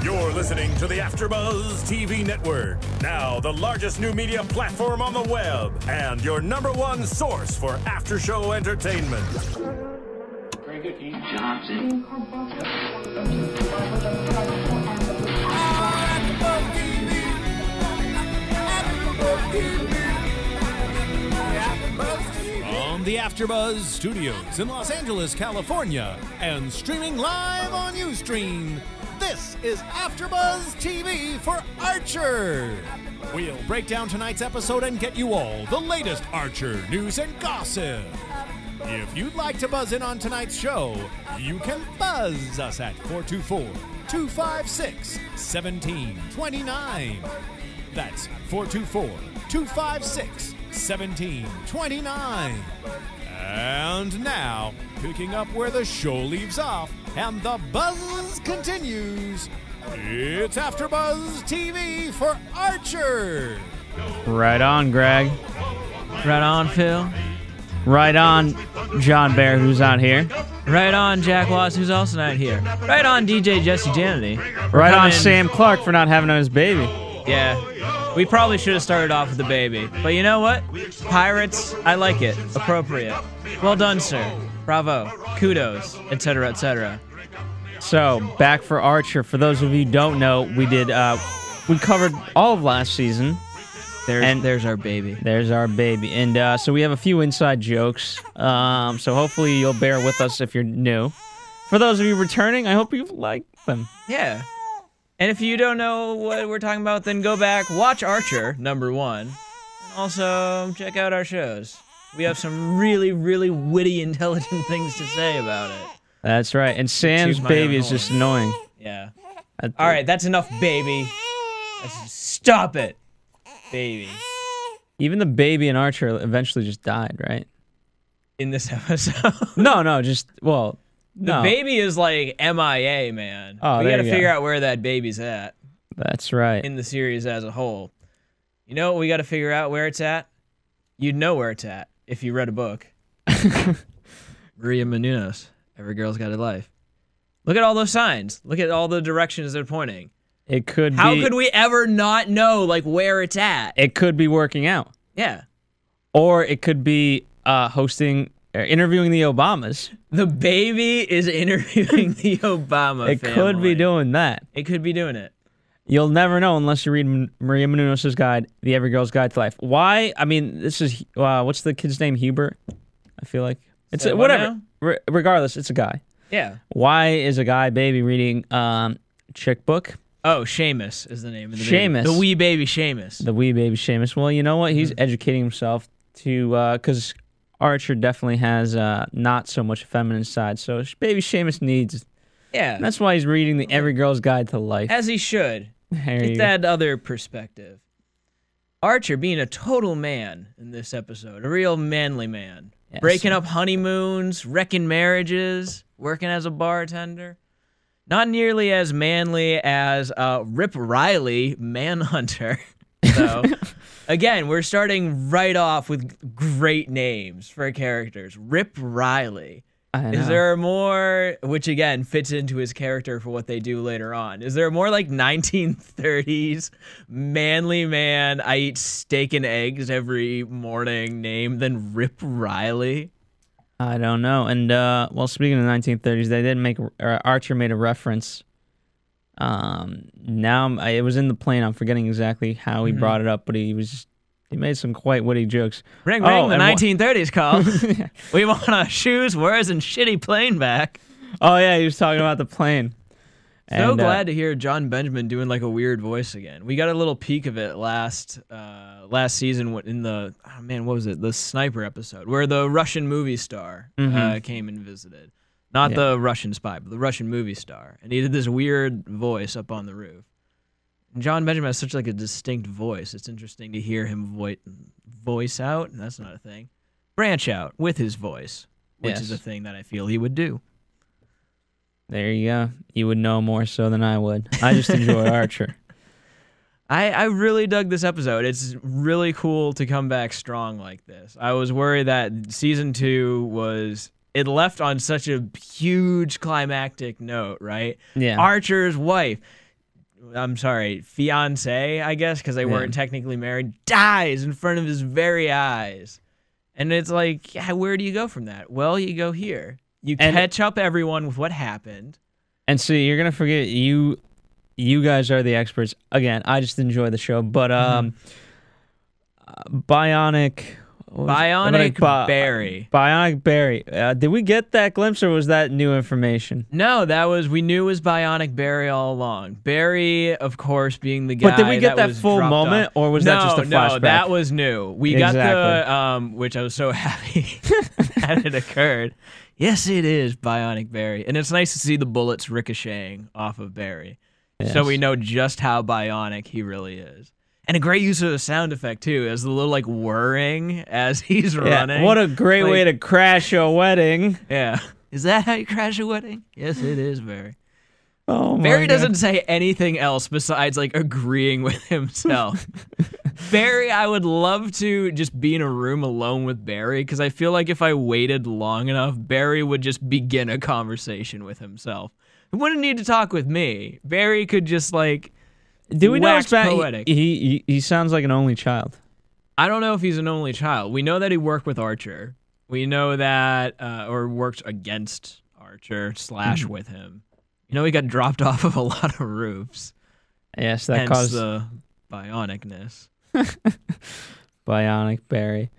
You're listening to the AFTERBUZZ TV network, now the largest new media platform on the web, and your #1 source for after-show entertainment. Very good, Keith. Johnson. From the AFTERBUZZ Studios in Los Angeles, California, and streaming live on Ustream, this is AFTERBUZZ TV for Archer. We'll break down tonight's episode and get you all the latest Archer news and gossip. If you'd like to buzz in on tonight's show, you can buzz us at 424-256-1729. That's 424-256-1729. And now, picking up where the show leaves off and the buzz continues, it's AFTERBUZZ TV for Archer. Right on, Greg. Right on, Phil. Right on, John Bear, who's not here. Right on, Jack Watts, who's also not here. Right on, DJ Jesse Janity. Right on, Sam Clark for not having his baby. Yeah. We probably should have started off with the baby. But you know what? Pirates, I like it. Appropriate. Well done, sir. Bravo. Kudos, etc., etc. So, back for Archer. For those of you who don't know, we covered all of last season. There's our baby. There's our baby. And so we have a few inside jokes. So hopefully you'll bear with us if you're new. For those of you returning, I hope you like them. Yeah. And if you don't know what we're talking about, then go back, watch Archer, #1. And also, check out our shows. We have some really, really witty, intelligent things to say about it. That's right. And Sam's baby is just annoying. Yeah. All right, that's enough, baby. Stop it, baby. Even the baby in Archer eventually just died, right? In this episode? No, just, well... The baby is like MIA, man. Oh, we gotta figure out where that baby's at. That's right. In the series as a whole. You know what we gotta figure out where it's at? You'd know where it's at if you read a book. Maria Menounos. Every girl's got a life. Look at all those signs. Look at all the directions they're pointing. It could be... How could we ever not know, like, where it's at? It could be working out. Yeah. Or it could be interviewing the Obamas. The baby is interviewing the Obama It family. could be doing that. It could be doing it. You'll never know unless you read Maria Menounos' guide, The Every Girl's Guide to Life. Why? I mean, this is, what's the kid's name? Hubert? I feel like. It's whatever. Regardless, it's a guy. Yeah. Why is a guy baby reading chick book? Oh, Seamus is the name of the Seamus. baby. The wee baby Seamus. The wee baby Seamus. Well, you know what? He's educating himself to, because Archer definitely has not so much a feminine side, so baby Seamus needs... Yeah. That's why he's reading the Every Girl's Guide to Life. As he should. Get that other perspective. Archer being a total man in this episode. A real manly man. Yes. Breaking up honeymoons, wrecking marriages, working as a bartender. Not nearly as manly as Rip Riley, Manhunter. So, again, we're starting right off with great names for characters. Rip Riley. Is there more, which again fits into his character for what they do later on? Is there more like 1930s manly man, I eat steak and eggs every morning name than Rip Riley? I don't know. And, well, speaking of the 1930s, they did make, Archer made a reference. Now, it was in the plane. I'm forgetting exactly how he brought it up, but he made some quite witty jokes. Ring, ring, the 1930s call. We want our shoes, wares, and shitty plane back. Oh, yeah, he was talking about the plane. So glad to hear John Benjamin doing like a weird voice again. We got a little peek of it last season in the, oh man, what was it? The sniper episode where the Russian movie star came and visited. Not the Russian spy, but the Russian movie star. And he did this weird voice up on the roof. And John Benjamin has such like a distinct voice. It's interesting to hear him voice out. That's not a thing. Branch out with his voice, which is a thing that I feel he would do. There you go. You would know more so than I would. I just enjoy Archer. I really dug this episode. It's really cool to come back strong like this. I was worried that season 2 was it left on such a huge climactic note, right? Yeah. Archer's wife, I'm sorry, fiancée, I guess, because they weren't technically married, dies in front of his very eyes. And it's like, where do you go from that? Well, you go here. You catch up everyone with what happened. And so you're going to forget, you guys are the experts. Again, I just enjoy the show. But Bionic Barry. Bionic Barry. Did we get that glimpse, or was that new information? No, we knew it was Bionic Barry all along. Barry, of course, being the guy. But did we get that full moment, or was that just a flashback? No, that was new. We got the, which I was so happy that it occurred. Yes, it is Bionic Barry. And it's nice to see the bullets ricocheting off of Barry. Yes. So we know just how bionic he really is. And a great use of a sound effect, too, as the little, like, whirring as he's running. What a great way to crash a wedding. Yeah. Is that how you crash a wedding? Yes, it is, Barry. Oh, my Barry God. doesn't say anything else besides, like, agreeing with himself. Barry, I would love to just be in a room alone with Barry, because I feel like if I waited long enough, Barry would just begin a conversation with himself. He wouldn't need to talk with me. Barry could just, like... Do we know poetic. He sounds like an only child? I don't know if he's an only child. We know that he worked with Archer. We know that, or worked against Archer / with him. You know, he got dropped off of a lot of roofs. Yes, that hence caused the bionicness. Bionic Barry.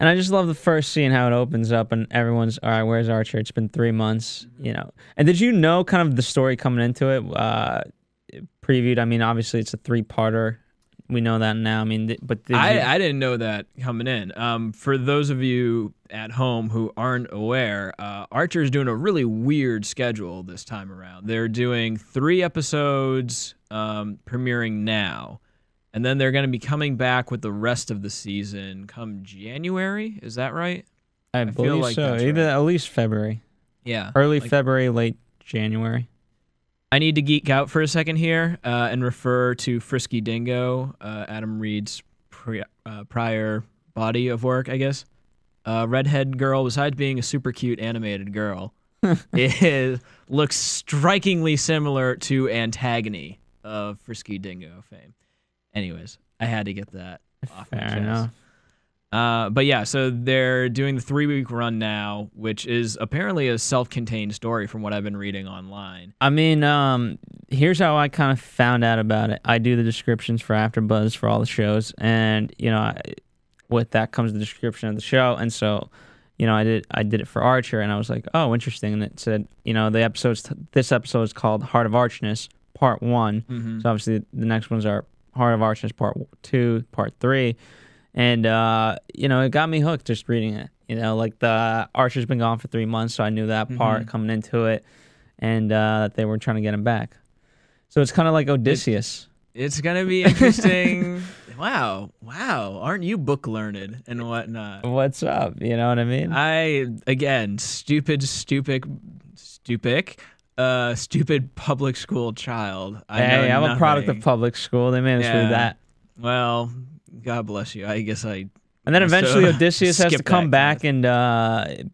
And I just love the first scene, how it opens up and everyone's, all right, where's Archer? It's been 3 months, you know. And did you know kind of the story coming into it? Previewed. I mean, obviously it's a 3-parter. We know that now. I mean, but I didn't know that coming in. For those of you at home who aren't aware, Archer's doing a really weird schedule this time around. They're doing 3 episodes premiering now, and then they're going to be coming back with the rest of the season come January. Is that right? I believe like so. Either at least February. Yeah. Early February, late January. I need to geek out for a second here and refer to Frisky Dingo, Adam Reed's prior body of work, I guess. Redhead girl, besides being a super cute animated girl, looks strikingly similar to Antagony of Frisky Dingo fame. Anyways, I had to get that off my chest. Fair enough. But yeah, so they're doing the 3-week run now, which is apparently a self-contained story from what I've been reading online. I mean, here's how I kind of found out about it. I do the descriptions for AfterBuzz for all the shows, and you know, with that comes the description of the show, and so, you know, I did it for Archer, and I was like, oh, interesting, and it said, you know, this episode is called Heart of Archness Part 1, Mm-hmm. so obviously the next ones are Heart of Archness Part 2, Part 3. And, you know, it got me hooked just reading it. You know, like the Archer's been gone for 3 months, so I knew that part coming into it, and that they were trying to get him back. So it's kind of like Odysseus. It's going to be interesting. Wow. Aren't you book learned and whatnot? What's up? You know what I mean? Again, stupid public school child. Hey, I'm a product of public school. They made us read that. Well... God bless you. I guess I... And then eventually Odysseus has to come back and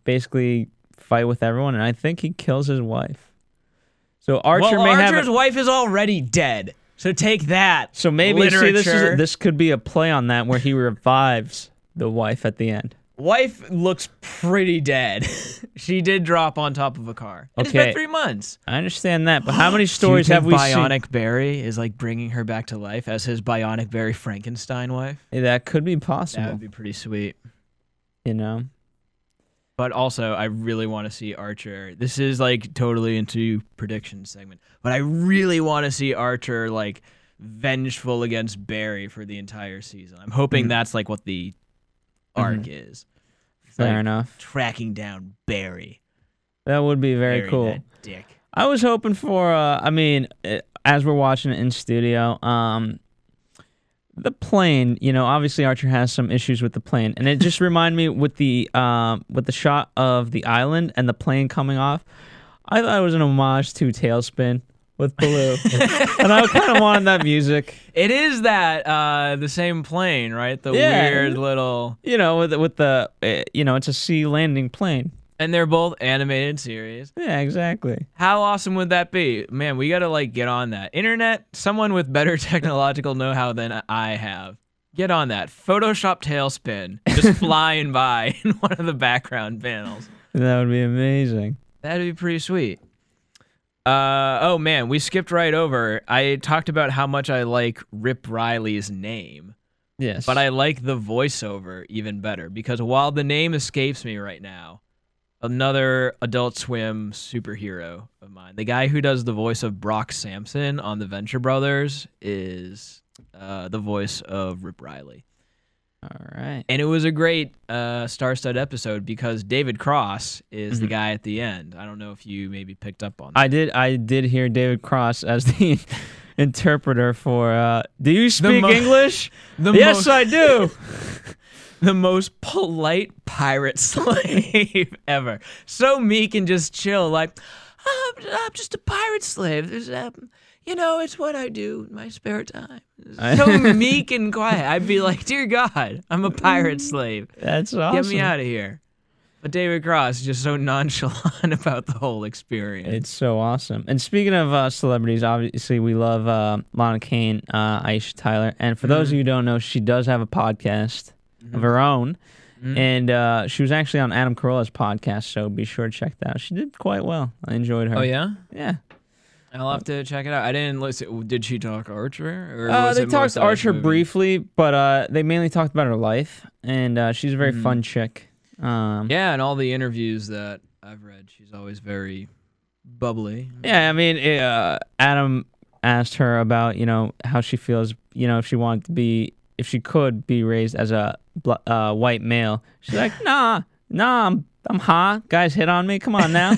basically fight with everyone, and I think he kills his wife. So Archer's wife is already dead, so take that. So maybe this could be a play on that, where he revives the wife at the end. Wife looks pretty dead. She did drop on top of a car. It's been 3 months. I understand that, but how many stories have we seen? Bionic Barry is like bringing her back to life as his Bionic Barry Frankenstein wife? That could be possible. That would be pretty sweet. You know? But also, I really want to see Archer. This is like totally into prediction segment, but I really want to see Archer like vengeful against Barry for the entire season. I'm hoping that's like what the arc is. Fair enough. Tracking down Barry. That would be very cool. That dick. I was hoping for, I mean, as we're watching it in studio, the plane, you know, obviously Archer has some issues with the plane, and it just reminded me with the shot of the island and the plane coming off, I thought it was an homage to Tailspin with Baloo. And I kind of wanted that music. It is that, the same plane, right? The weird little... You know, with the you know, it's a sea landing plane. And they're both animated series. Yeah, exactly. How awesome would that be? Man, we got to like get on that. Internet, someone with better technological know-how than I have. Get on that. Photoshop Tailspin just flying by in one of the background panels. That would be amazing. That'd be pretty sweet. Oh man, we skipped right over. I talked about how much I like Rip Riley's name. Yes. But I like the voiceover even better because while the name escapes me right now, another Adult Swim superhero of mine, the guy who does the voice of Brock Sampson on the Venture Brothers, is the voice of Rip Riley. All right. And it was a great star-studded episode because David Cross is the guy at the end. I don't know if you maybe picked up on that. I did hear David Cross as the interpreter for do you speak English? Yes, I do. The most polite pirate slave ever. So meek and just chill, like, I'm just a pirate slave. There's it's what I do in my spare time. So meek and quiet. I'd be like, dear God, I'm a pirate slave. That's awesome. Get me out of here. But David Cross is just so nonchalant about the whole experience. It's so awesome. And speaking of celebrities, obviously we love Lana Kane, Aisha Tyler. And for those of you who don't know, she does have a podcast of her own. And she was actually on Adam Carolla's podcast, so be sure to check that out. She did quite well. I enjoyed her. Oh, yeah? Yeah. I'll have to check it out. I didn't listen. Did she talk Archer? Or they talked Archer briefly, but they mainly talked about her life. And she's a very fun chick. Yeah, and all the interviews that I've read, she's always very bubbly. Yeah, I mean, Adam asked her about, how she feels, if she wanted to be, if she could be raised as a white male. She's like, nah, I'm hot. Guys hit on me. Come on now.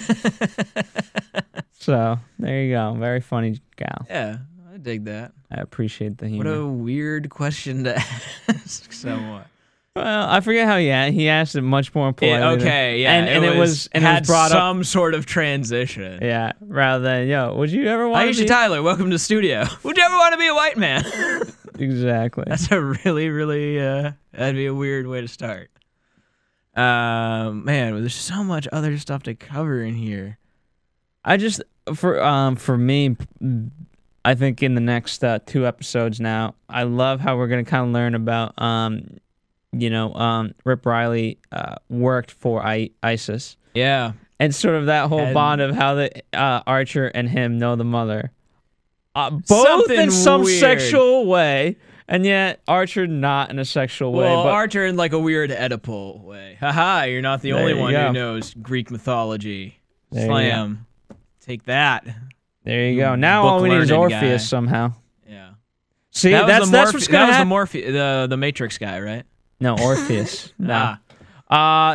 So there you go. Very funny gal. Yeah, I dig that. I appreciate the humor. What a weird question to ask someone. Well, I forget how he asked it much more politely. Yeah, and it was brought some sort of transition. Yeah, rather than would you ever want to Aisha Tyler, welcome to studio. Would you ever want to be a white man? Exactly. That's a really, really that'd be a weird way to start. Man, there's so much other stuff to cover in here. I just for me, I think in the next 2 episodes now, I love how we're gonna kind of learn about Rip Riley worked for ISIS. Yeah. And sort of that whole bond of how the Archer and him know the mother. Both in some weird. sexual way, and yet Archer not in a sexual way. Well, but Archer in like a weird Oedipal way. Haha, you're not the only one who knows Greek mythology. There Slam. Take that. There you go. Now all we need is Orpheus somehow. Yeah. See, that's what's going to happen. That was the Matrix guy, right? No, Orpheus. No.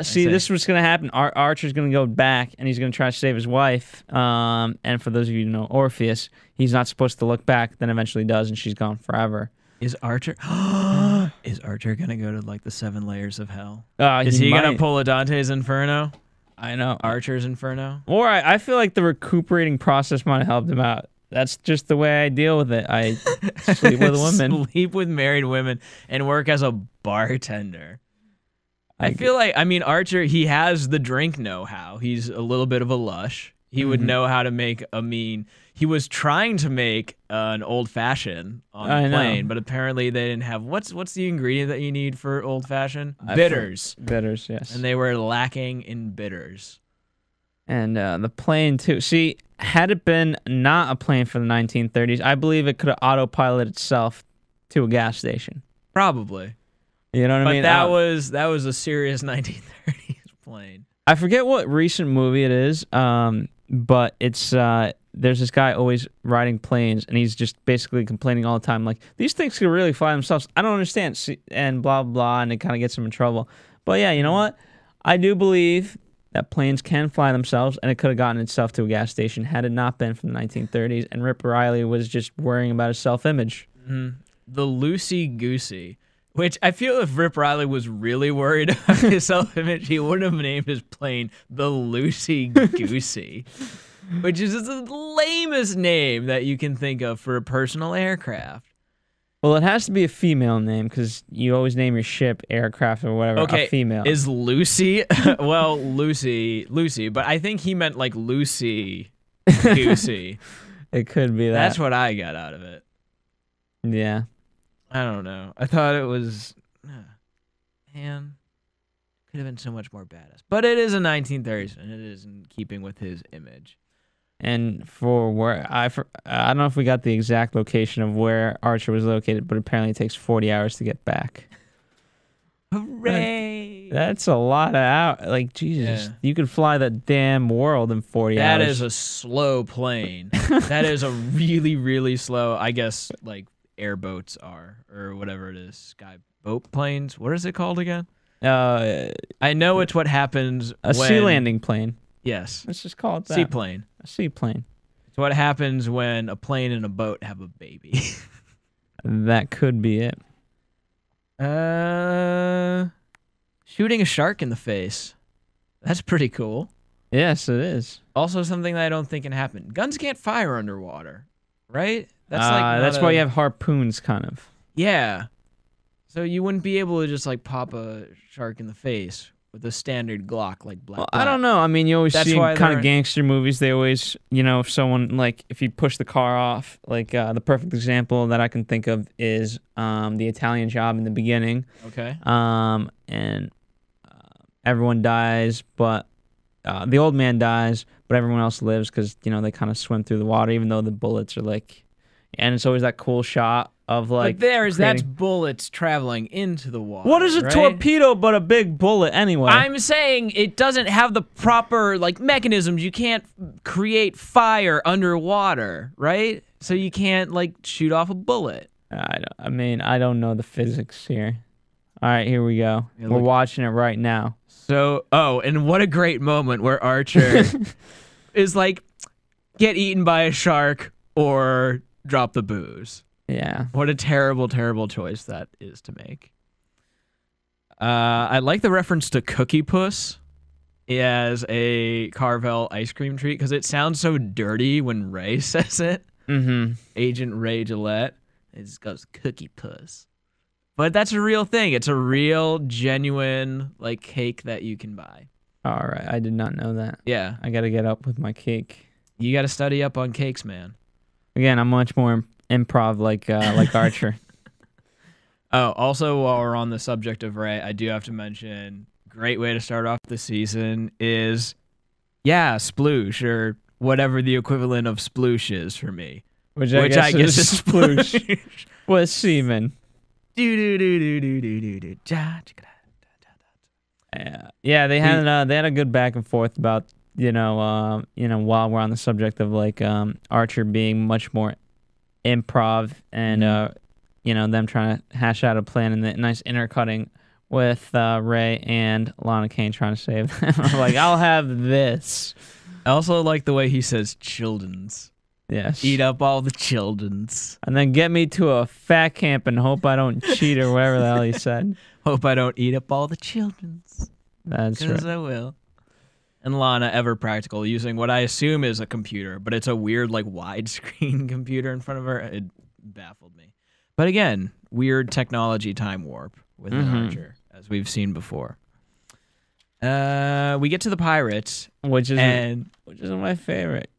See, this is what's going to happen. Archer's going to go back, and he's going to try to save his wife. And for those of you who know Orpheus, he's not supposed to look back, then eventually does, and she's gone forever. Is Archer going to go to like the 7 layers of hell? Is he going to pull a Dante's Inferno? I know. Archer's Inferno? Or I feel like the recuperating process might have helped him out. That's just the way I deal with it. I sleep with women. Sleep with married women and work as a bartender. I feel like, Archer, he has the drink know-how. He's a little bit of a lush. He would know how to make he was trying to make an old-fashioned on the plane, but apparently they didn't have, what's the ingredient that you need for old-fashioned? Bitters. Bitters, yes. And they were lacking in bitters. And the plane, too. See, had it been not a plane for the 1930s, I believe it could have autopiloted itself to a gas station. Probably. You know what I mean? But that was a serious 1930s plane. I forget what recent movie it is, but it's there's this guy always riding planes, and he's just basically complaining all the time, like, these things could really fly themselves. I don't understand, and blah, blah, and it kind of gets him in trouble. But yeah, you know what? I do believe that planes can fly themselves, and it could have gotten itself to a gas station had it not been from the 1930s, and Rip Riley was just worrying about his self-image. The loosey-goosey. Which I feel if Rip Riley was really worried about his self-image, he wouldn't have named his plane the Loosey Goosey, which is the lamest name that you can think of for a personal aircraft. Well, it has to be a female name because you always name your ship, aircraft, or whatever a female. Is Lucy? Well, Lucy, but I think he meant like Lucy Goosey. It could be that. That's what I got out of it. Yeah. I don't know. I thought it was, man, could have been so much more badass. But it is a 1930s, and it is in keeping with his image. And for where I don't know if we got the exact location of where Archer was located, but apparently it takes 40 hours to get back. Hooray! That's a lot of hours. Like, Jesus, you could fly the damn world in 40 hours. That is a slow plane. That is a really, really slow, I guess, like airboats are, or whatever it is, sky boat planes. What is it called again? I know it's what happens when... sea landing plane. Yes. Let's just call it that. Seaplane. A seaplane. It's what happens when a plane and a boat have a baby. That could be it. Shooting a shark in the face. That's pretty cool. Yes, it is. Also something that I don't think can happen. Guns can't fire underwater, right? That's why you have harpoons, kind of. Yeah. So you wouldn't be able to just like pop a shark in the face with a standard Glock like Black. Well, I don't know. I mean, you always see in kind of gangster movies, they always, if someone, like, if you push the car off, like, the perfect example that I can think of is the Italian Job in the beginning. Okay. And everyone dies, but the old man dies, but everyone else lives because, they kind of swim through the water, even though the bullets are, like, and it's always that cool shot of, like, but that's bullets traveling into the water. What is a torpedo but a big bullet anyway? I'm saying it doesn't have the proper, like, mechanisms. You can't create fire underwater, right? So you can't, like, shoot off a bullet. I don't know the physics here. All right, here we go. Yeah, we're watching it right now. So, and what a great moment where Archer is like, get eaten by a shark or drop the booze. Yeah. What a terrible, terrible choice that is to make. I like the reference to Cookie Puss as a Carvel ice cream treat because it sounds so dirty when Ray says it. Mm-hmm. Agent Ray Gillette. It just goes Cookie Puss. But that's a real thing. It's a real, genuine, like, cake that you can buy. All right. I did not know that. Yeah. I got to get up with my cake. You got to study up on cakes, man. Again, I'm much more improv like Archer. Oh, also, while we're on the subject of Ray, I do have to mention, great way to start off the season is, sploosh, or whatever the equivalent of sploosh is for me. Which I guess is sploosh. With semen. Yeah, they had a good back and forth about while we're on the subject of like Archer being much more improv and them trying to hash out a plan and the nice intercutting with Ray and Lana Kane trying to save them. Like, I'll have this. I also like the way he says children's. Yes. Eat up all the children's. And then get me to a fat camp and hope I don't cheat or whatever the hell he said. Hope I don't eat up all the children's. That's right. Because I will. And Lana, ever practical, using what I assume is a computer, but it's a weird, like, widescreen computer in front of her. It baffled me. But again, weird technology time warp with Archer, as we've seen before. We get to the pirates. Which is my favorite.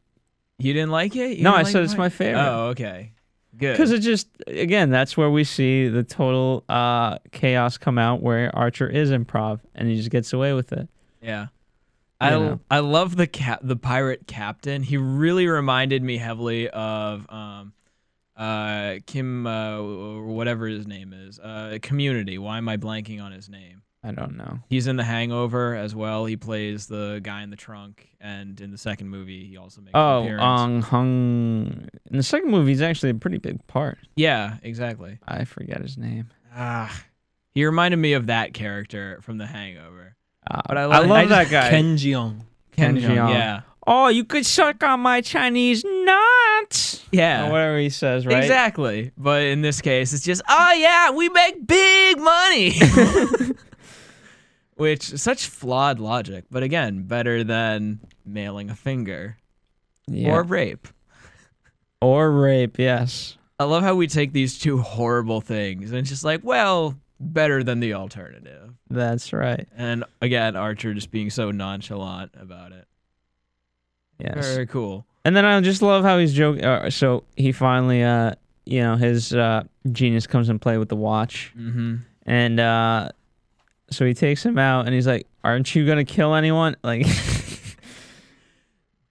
You didn't like it? No, I said it's my favorite. Oh, okay. Good. Because it just, again, that's where we see the total chaos come out where Archer is improv and he just gets away with it. Yeah. I love the pirate captain. He really reminded me heavily of Kim, whatever his name is. Community. Why am I blanking on his name? I don't know. He's in The Hangover as well. He plays the guy in the trunk, and in the second movie, he also makes an appearance. In the second movie, he's actually a pretty big part. Yeah, exactly. I forget his name. He reminded me of that character from The Hangover. But I love that guy. Ken Jeong. Yeah. Oh, you could suck on my Chinese nuts. Yeah. Or whatever he says, right? Exactly. But in this case, it's just, oh, yeah, we make big money. Which, such flawed logic. But again, better than mailing a finger. Yeah. Or rape. Or rape, yes. I love how we take these two horrible things and it's just like, well, better than the alternative. That's right. And again, Archer just being so nonchalant about it. Yes. Very cool. And then I just love how he's joking. So he finally, his genius comes in play with the watch. Mm-hmm. And so he takes him out and he's like, aren't you going to kill anyone? Like,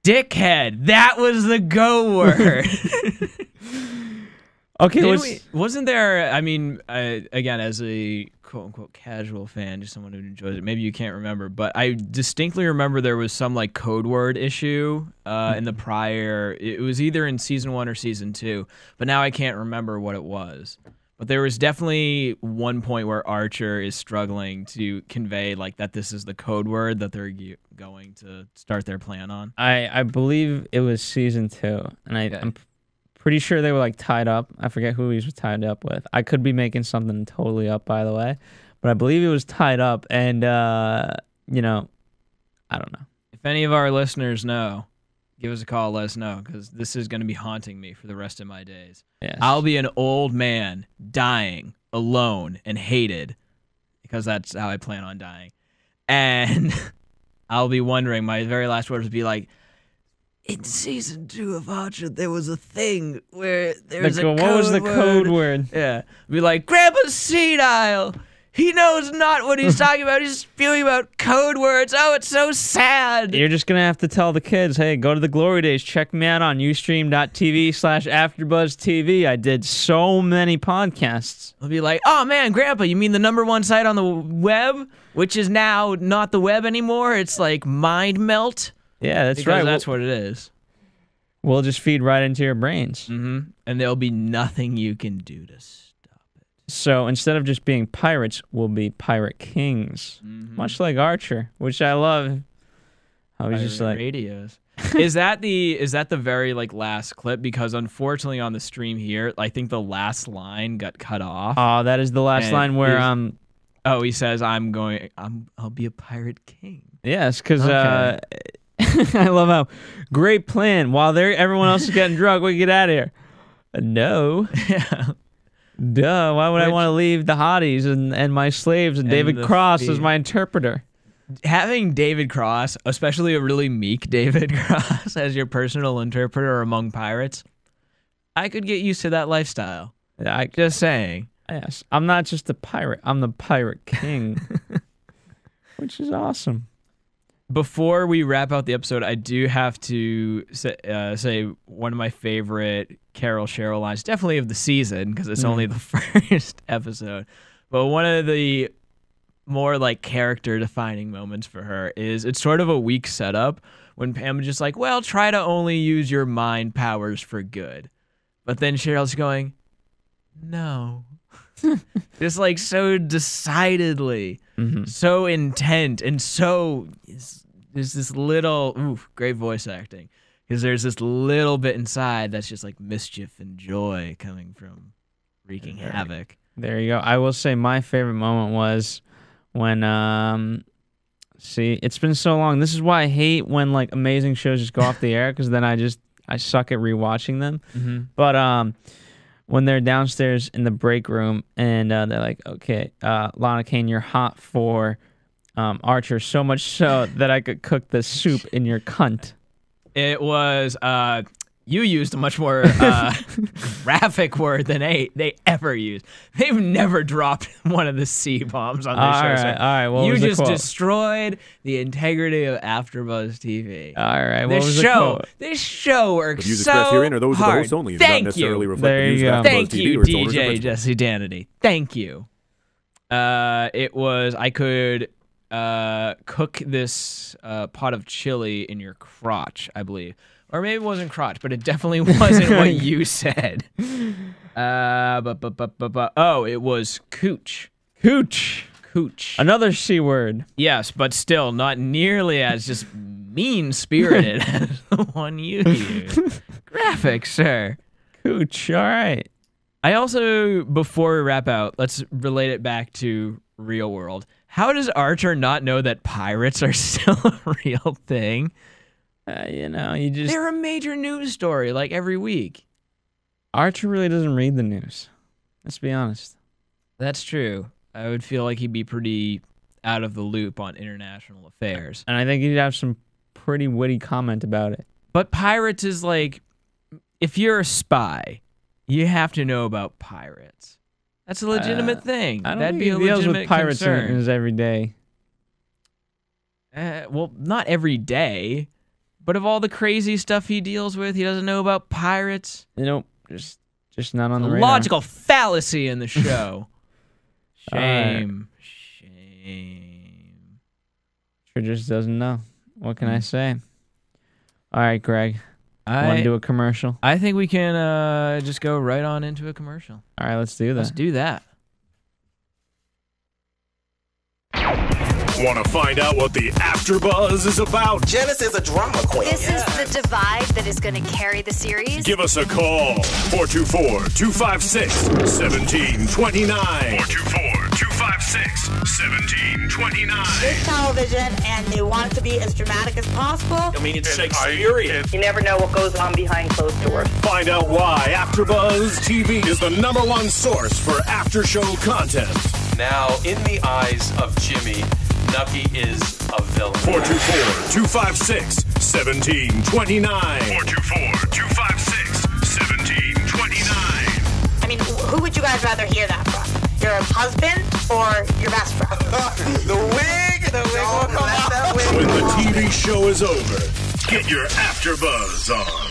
dickhead. That was the go word. Okay, wasn't there, I mean, again, as a quote-unquote casual fan, just someone who enjoys it, maybe you can't remember, but I distinctly remember there was some, like, code word issue in the prior, it was either in Season 1 or Season 2, but now I can't remember what it was. But there was definitely one point where Archer is struggling to convey, like, that this is the code word that they're going to start their plan on. I believe it was Season 2, and I'm pretty sure they were like tied up. I forget who he was tied up with. I could be making something totally up, by the way, but I believe he was tied up. And I don't know. If any of our listeners know, give us a call. Let us know, because this is going to be haunting me for the rest of my days. Yes. I'll be an old man dying alone and hated, because that's how I plan on dying. And I'll be wondering. My very last words would be like, in Season 2 of Archer, there was a thing where there was a code word. What was the code word? Yeah. Be like, Grandpa's senile. He knows not what he's talking about. He's spewing about code words. Oh, it's so sad. You're just going to have to tell the kids, hey, go to the Glory Days. Check me out on ustream.tv/AfterBuzzTV. I did so many podcasts. I'll be like, oh, man, Grandpa, you mean the #1 site on the web, which is now not the web anymore? It's like Mind Melt. Yeah, that's because right. That's what it is. We'll just feed right into your brains. Mm-hmm. And there'll be nothing you can do to stop it. So instead of just being pirates, we'll be pirate kings. Mm-hmm. Much like Archer, which I love. I was just like... radios. Is that the very like last clip? Because unfortunately on the stream here, I think the last line got cut off. Oh, that is the last line where... he says, I'll be a pirate king. Yes, because... Okay. I love how great plan. While everyone else is getting drunk, we get out of here. No. Yeah. Duh. Why would I want to leave the hotties and my slaves and David Cross as my interpreter? Having David Cross, especially a really meek David Cross, as your personal interpreter among pirates, I could get used to that lifestyle. Just saying. Yes. I'm not just a pirate. I'm the pirate king, which is awesome. Before we wrap out the episode, I do have to say one of my favorite Carol Cheryl lines, definitely of the season, because it's only the first episode. But one of the more like character-defining moments for her is it's sort of a weak setup when Pam is just like, well, try to only use your mind powers for good. But then Cheryl's going, no. Just like so decidedly, so intent, and so there's this little great voice acting, because there's this little bit inside that's just like mischief and joy coming from wreaking havoc. There you go. I will say my favorite moment was when see, it's been so long. This is why I hate when like amazing shows just go off the air, because then I suck at rewatching them. But when they're downstairs in the break room and they're like, okay, Lana Kane, you're hot for Archer, so much so that I could cook the soup in your cunt. It was, you used a much more graphic word than they ever used. They've never dropped one of the C-bombs on this show. All right. What you was the just quote? Destroyed the integrity of AfterBuzz TV. All right. What was the quote? This show works the views so expressed herein are those hard. of the host only and do not necessarily reflect There the views you of go. AfterBuzz Thank TV you, or its owners or DJ principals. Jesse Danity. Thank you. I could cook this pot of chili in your crotch, I believe. Or maybe it wasn't crotch, but it definitely wasn't what you said. Oh, it was cooch. Cooch. Another C word. Yes, but still not nearly as just mean-spirited as the one you used. Graphic, sir. Cooch. All right. I also, before we wrap out, let's relate it back to real world. How does Archer not know that pirates are still a real thing? You just... They're a major news story, like, every week. Archer really doesn't read the news. Let's be honest. That's true. I would feel like he'd be pretty out of the loop on international affairs. And I think he'd have some pretty witty comment about it. But pirates is like, if you're a spy, you have to know about pirates. That's a legitimate thing. I don't That'd think be a he deals legitimate with pirates concern. in his everyday. Well, not every day, but of all the crazy stuff he deals with, he doesn't know about pirates. You know, just not on the radar. Logical fallacy in the show. Shame. Shame. Sure just doesn't know. What can I say? All right, Greg. Want to do a commercial? I think we can just go right on into a commercial. All right, let's do that. Let's do that. Want to find out what the AfterBuzz is about? Janice is a drama queen. This is the divide that is going to carry the series. Give us a call. 424-256-1729. 424-256-1729. It's television, and they want it to be as dramatic as possible. I mean, it's Shakespearean. You never know what goes on behind closed doors. Find out why AfterBuzz TV is the #1 source for after-show content. Now, in the eyes of Jimmy, Nucky is a villain. 424-256-1729. 424-256-1729. I mean, who would you guys rather hear that from? Your husband or your best friend? The wig! The wig will come out. When the TV show is over, get your AfterBuzz on.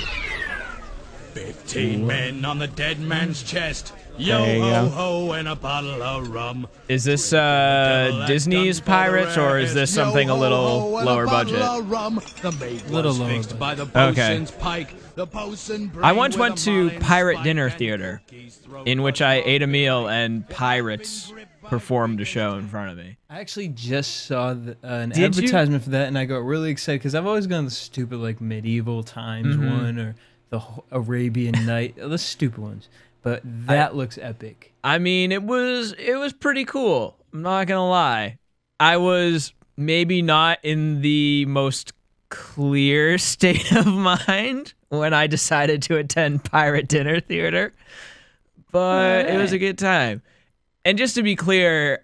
15 men on the dead man's chest. Yo There you ho go. ho and a bottle of rum. Is this Disney's Pirates, or is this something a little lower budget? Little lower by the bosun's pike. The bosun I once went to Pirate Dinner Theater, in which I ate a meal and pirates performed a show in front of me. I actually just saw an Did you? advertisement for that, and I got really excited because I've always gone the stupid like medieval times one or the Arabian Night, the stupid ones. But that looks epic. I mean, it was pretty cool. I'm not gonna lie. I was maybe not in the most clear state of mind when I decided to attend Pirate Dinner Theater, but it was a good time. And just to be clear,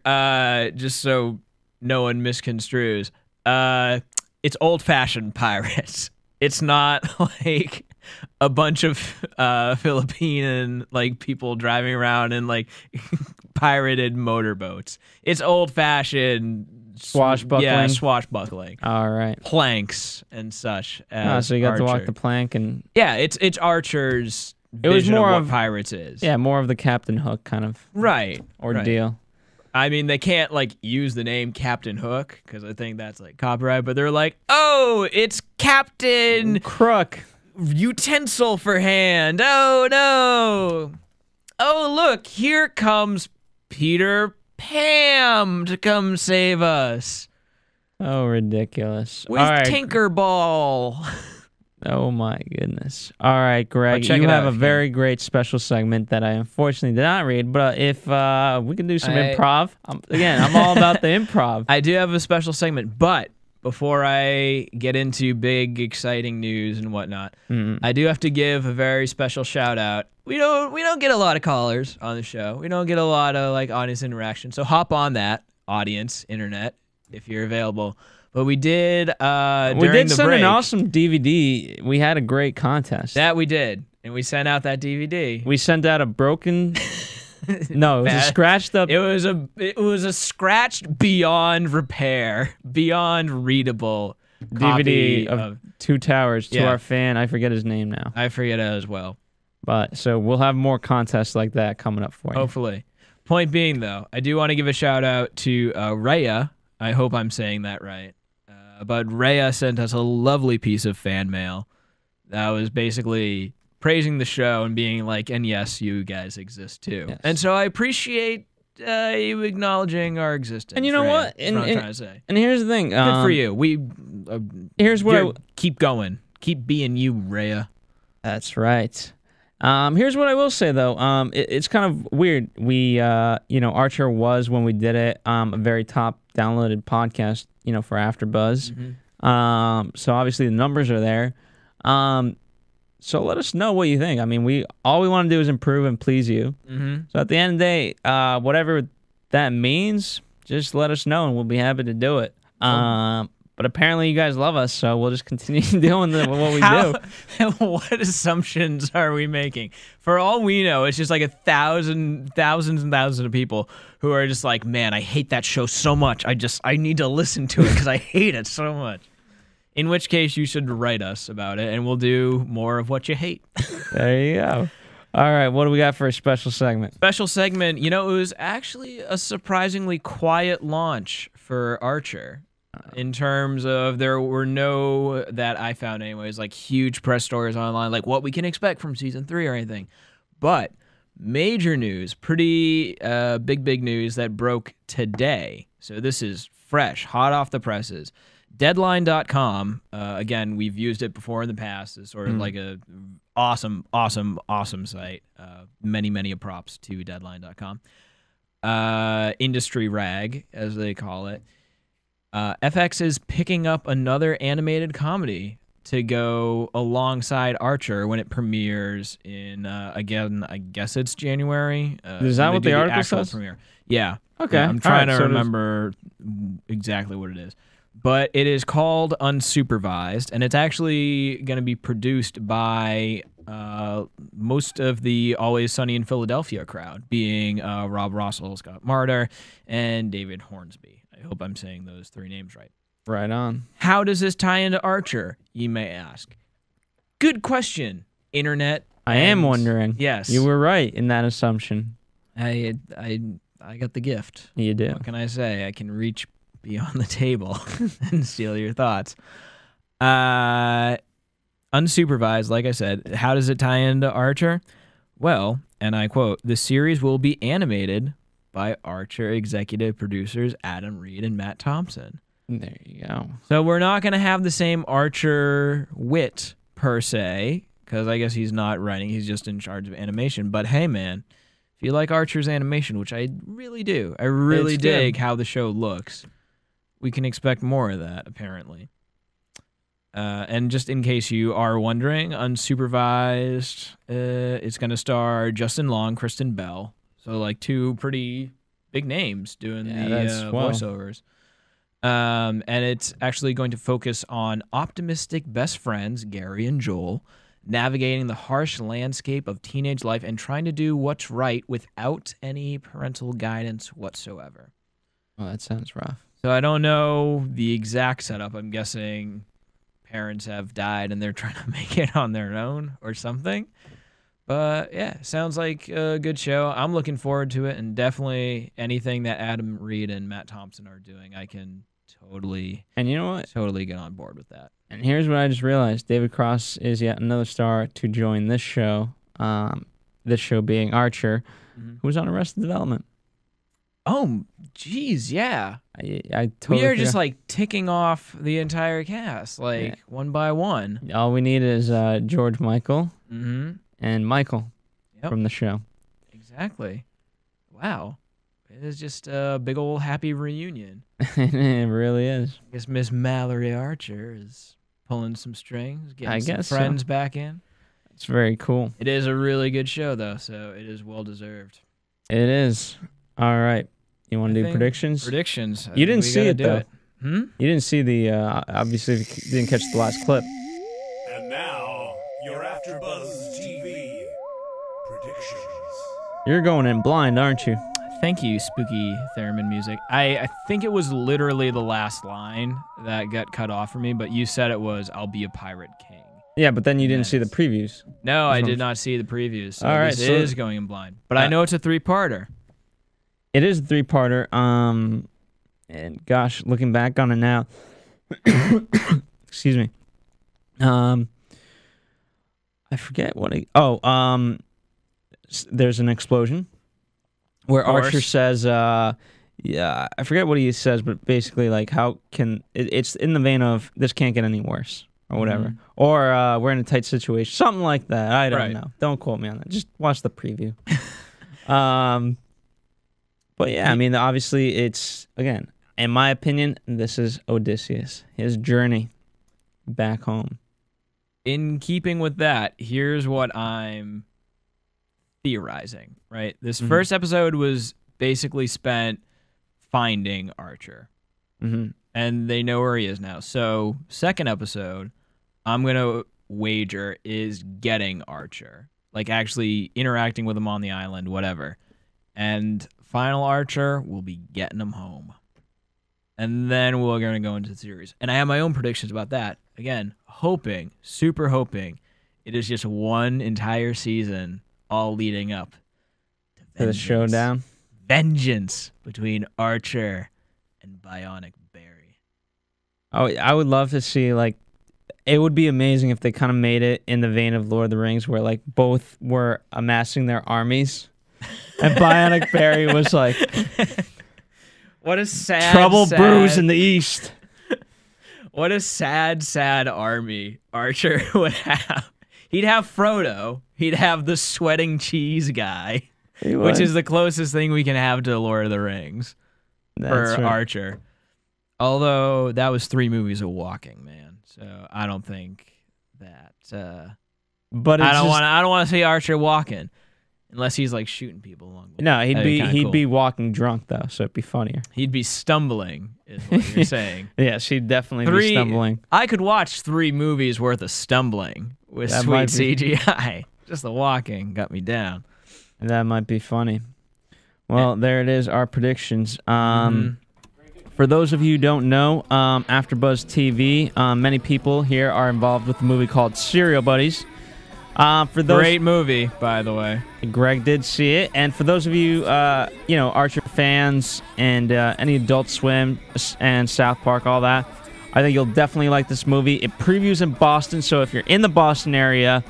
just so no one misconstrues, it's old-fashioned pirates. It's not like a bunch of Philippine like people driving around in like pirated motorboats. It's old-fashioned Swashbuckling? Yeah, swashbuckling. All right. Planks and such. So you got to walk Archer. the plank and... Yeah, it's Archer's It was vision more of what of pirates is. Yeah, more of the Captain Hook kind of ordeal. I mean, they can't like use the name Captain Hook because I think that's like copyright, but they're like, oh, it's Captain Crook. Utensil for hand. Oh, no. Oh, look, here comes Peter Pan to come save us. Oh, ridiculous. With All right. Tinkerball. Oh, my goodness. All right, Greg, check you it have out a if you very great special segment that I unfortunately did not read, but if we can do some improv. Again, I'm all about the improv. I do have a special segment, but before I get into big, exciting news and whatnot, I do have to give a very special shout out. We don't get a lot of callers on the show. We don't get a lot of like audience interaction. So hop on that, audience, internet, if you're available. But we did during we did the send break, an awesome DVD. We had a great contest. That we did, and we sent out that DVD. We sent out a broken. No, it was a scratched up. It was a scratched beyond repair, beyond readable DVD copy of Two Towers to our fan. I forget his name now. I forget it as well. But so we'll have more contests like that coming up for you. Hopefully. Point being, though, I do want to give a shout out to Rhea. I hope I'm saying that right. But Rhea sent us a lovely piece of fan mail that was basically praising the show and being like, and yes, you guys exist too. Yes. And so I appreciate you acknowledging our existence. And you know Rhea. what? That's what I'm trying to say. And here's the thing. Good for you. Here's what keep going. Keep being you, Rhea. That's right. Here's what I will say though. It's kind of weird. We, Archer was when we did it, a very top downloaded podcast, for AfterBuzz. So obviously the numbers are there. So let us know what you think. I mean, all we want to do is improve and please you. So at the end of the day, whatever that means, just let us know and we'll be happy to do it. But apparently you guys love us, so we'll just continue doing what we do. What assumptions are we making? For all we know, it's just like thousands and thousands of people who are just like, man, I hate that show so much. I need to listen to it because I hate it so much. In which case, you should write us about it, and we'll do more of what you hate. There you go. All right, what do we got for a special segment? Special segment, you know, it was actually a surprisingly quiet launch for Archer. In terms of there were no, that I found anyways, like huge press stories online, like what we can expect from season 3 or anything. But major news, pretty big news that broke today. So this is fresh, hot off the presses. Deadline.com, again, we've used it before in the past. It's sort of like a awesome site. Many props to Deadline.com. Industry rag, as they call it. FX is picking up another animated comedy to go alongside Archer when it premieres in, again, I guess it's January. Is that what the article says? Premiere. Yeah. Okay. Yeah, I'm trying to remember exactly what it is. But it is called Unsupervised, and it's actually going to be produced by most of the Always Sunny in Philadelphia crowd, being Rob Russell, Scott Marder, and David Hornsby. I hope I'm saying those 3 names right. Right on. How does this tie into Archer, you may ask? Good question, Internet. I am wondering. Yes. You were right in that assumption. I got the gift. You do. What can I say? I can reach beyond the table and steal your thoughts. Unsupervised, like I said, how does it tie into Archer? Well, and I quote, the series will be animated by Archer executive producers Adam Reed and Matt Thompson. There you go. So we're not going to have the same Archer wit, per se, because I guess he's not writing. He's just in charge of animation. But hey, man, if you like Archer's animation, which I really do, I really dig how the show looks, we can expect more of that, apparently. And just in case you are wondering, Unsupervised, it's going to star Justin Long, Kristen Bell. So, like, 2 pretty big names doing the voiceovers. And it's actually going to focus on optimistic best friends, Gary and Joel, navigating the harsh landscape of teenage life and trying to do what's right without any parental guidance whatsoever. Oh, that sounds rough. So I don't know the exact setup. I'm guessing parents have died and they're trying to make it on their own or something. But yeah, sounds like a good show. I'm looking forward to it, and definitely anything that Adam Reed and Matt Thompson are doing, I can totally, and you know what? Totally get on board with that. And here's what I just realized. David Cross is yet another star to join this show. This show being Archer, who's on Arrested Development. Oh, geez, yeah. I totally we are just like ticking off the entire cast, like one by one. All we need is George Michael and Michael from the show. Exactly. Wow. It is just a big old happy reunion. It really is. I guess Miss Malory Archer is pulling some strings, getting some friends back in. It's very cool. It is a really good show, though, so it is well deserved. It is. All right. You want to do predictions? Predictions. You didn't see it, though. You didn't see the, obviously, you didn't catch the last clip. And now, your AfterBuzz TV predictions. You're going in blind, aren't you? Thank you, spooky theremin music. I think it was literally the last line that got cut off for me, but you said it was, I'll be a pirate king. Yeah, but then you didn't see the previews. No, I did not see the previews. So all right, this is going in blind. But I know it's a 3-parter. It is a 3-parter. And gosh, looking back on it now, excuse me. I forget what there's an explosion where Archer says, yeah, I forget what he says, but basically, like, how can it's in the vein of this can't get any worse or whatever, or we're in a tight situation, something like that. I don't know. Don't quote me on that. Just watch the preview. But yeah, I mean, obviously, it's, again, in my opinion, this is Odysseus, his journey back home. in keeping with that, here's what I'm theorizing, right? This first episode was basically spent finding Archer. And they know where he is now. So, second episode, I'm going to wager is getting Archer. Like, actually interacting with him on the island, whatever. And final Archer will be getting him home. And then we're going to go into the series. And I have my own predictions about that. Again, hoping, super hoping, it is just one entire season all leading up to the showdown. Vengeance between Archer and Bionic Barry. Oh, I would love to see, like, it would be amazing if they kind of made it in the vein of Lord of the Rings, where, like, both were amassing their armies. And Bionic Barry was like, what a sad, trouble sad... brews in the east. What a sad, sad army Archer would have. He'd have Frodo. He'd have the sweating cheese guy, which is the closest thing we can have to Lord of the Rings for Archer. Although that was 3 movies of walking, man. So I don't think that. But I don't want to see Archer walking. Unless he's like shooting people along the way. No, he'd be walking drunk though, so it'd be funnier. He'd be stumbling, is what you're saying. Yes, he'd definitely be stumbling. I could watch 3 movies worth of stumbling with sweet CGI. Just the walking got me down. That might be funny. Well, there it is, our predictions. For those of you who don't know, AfterBuzz TV, many people here are involved with a movie called Serial Buddies. Great movie, by the way. Greg did see it, and for those of you, Archer fans and any Adult Swim and South Park, all that, I think you'll definitely like this movie. It previews in Boston, so if you're in the Boston area,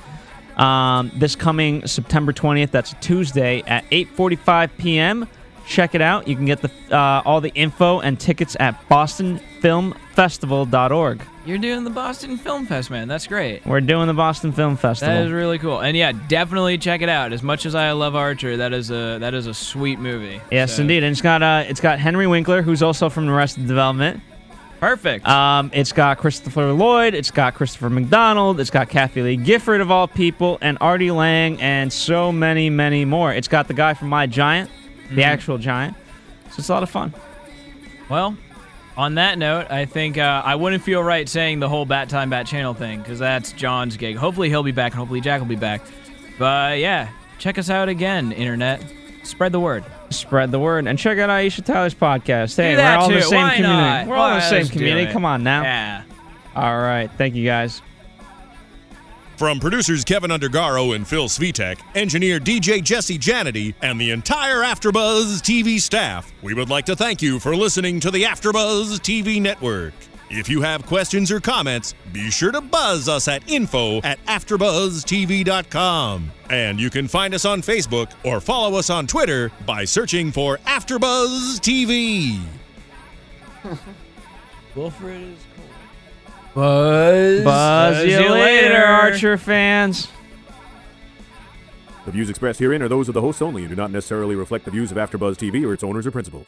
this coming September 20th, that's a Tuesday at 8:45 p.m. Check it out. You can get all the info and tickets at bostonfilmfestival.org. You're doing the Boston Film Fest, man. That's great. We're doing the Boston Film Festival. That is really cool. And yeah, definitely check it out. As much as I love Archer, that is a sweet movie. Yes, indeed. And it's got Henry Winkler, who's also from Arrested Development. Perfect. It's got Christopher Lloyd. It's got Christopher McDonald. It's got Kathy Lee Gifford, of all people, and Artie Lang, and so many, many more. It's got the guy from My Giant, the actual Giant. So it's a lot of fun. Well, on that note, I think I wouldn't feel right saying the whole Bat Time Bat Channel thing, because that's John's gig. Hopefully he'll be back, and hopefully Jack will be back. But yeah, check us out again, Internet. Spread the word. Spread the word. And check out Aisha Tyler's podcast. Hey, we're all in the same community. We're all in the same community. Come on now. Yeah. All right. Thank you, guys. From producers Kevin Undergaro and Phil Svitek, engineer DJ Jesse Janity, and the entire AfterBuzz TV staff, we would like to thank you for listening to the AfterBuzz TV network. If you have questions or comments, be sure to buzz us at info@AfterBuzzTV.com. And you can find us on Facebook or follow us on Twitter by searching for AfterBuzz TV. Wilfred is cool. Buzz you later, Archer fans. The views expressed herein are those of the hosts only and do not necessarily reflect the views of AfterBuzz TV or its owners or principals.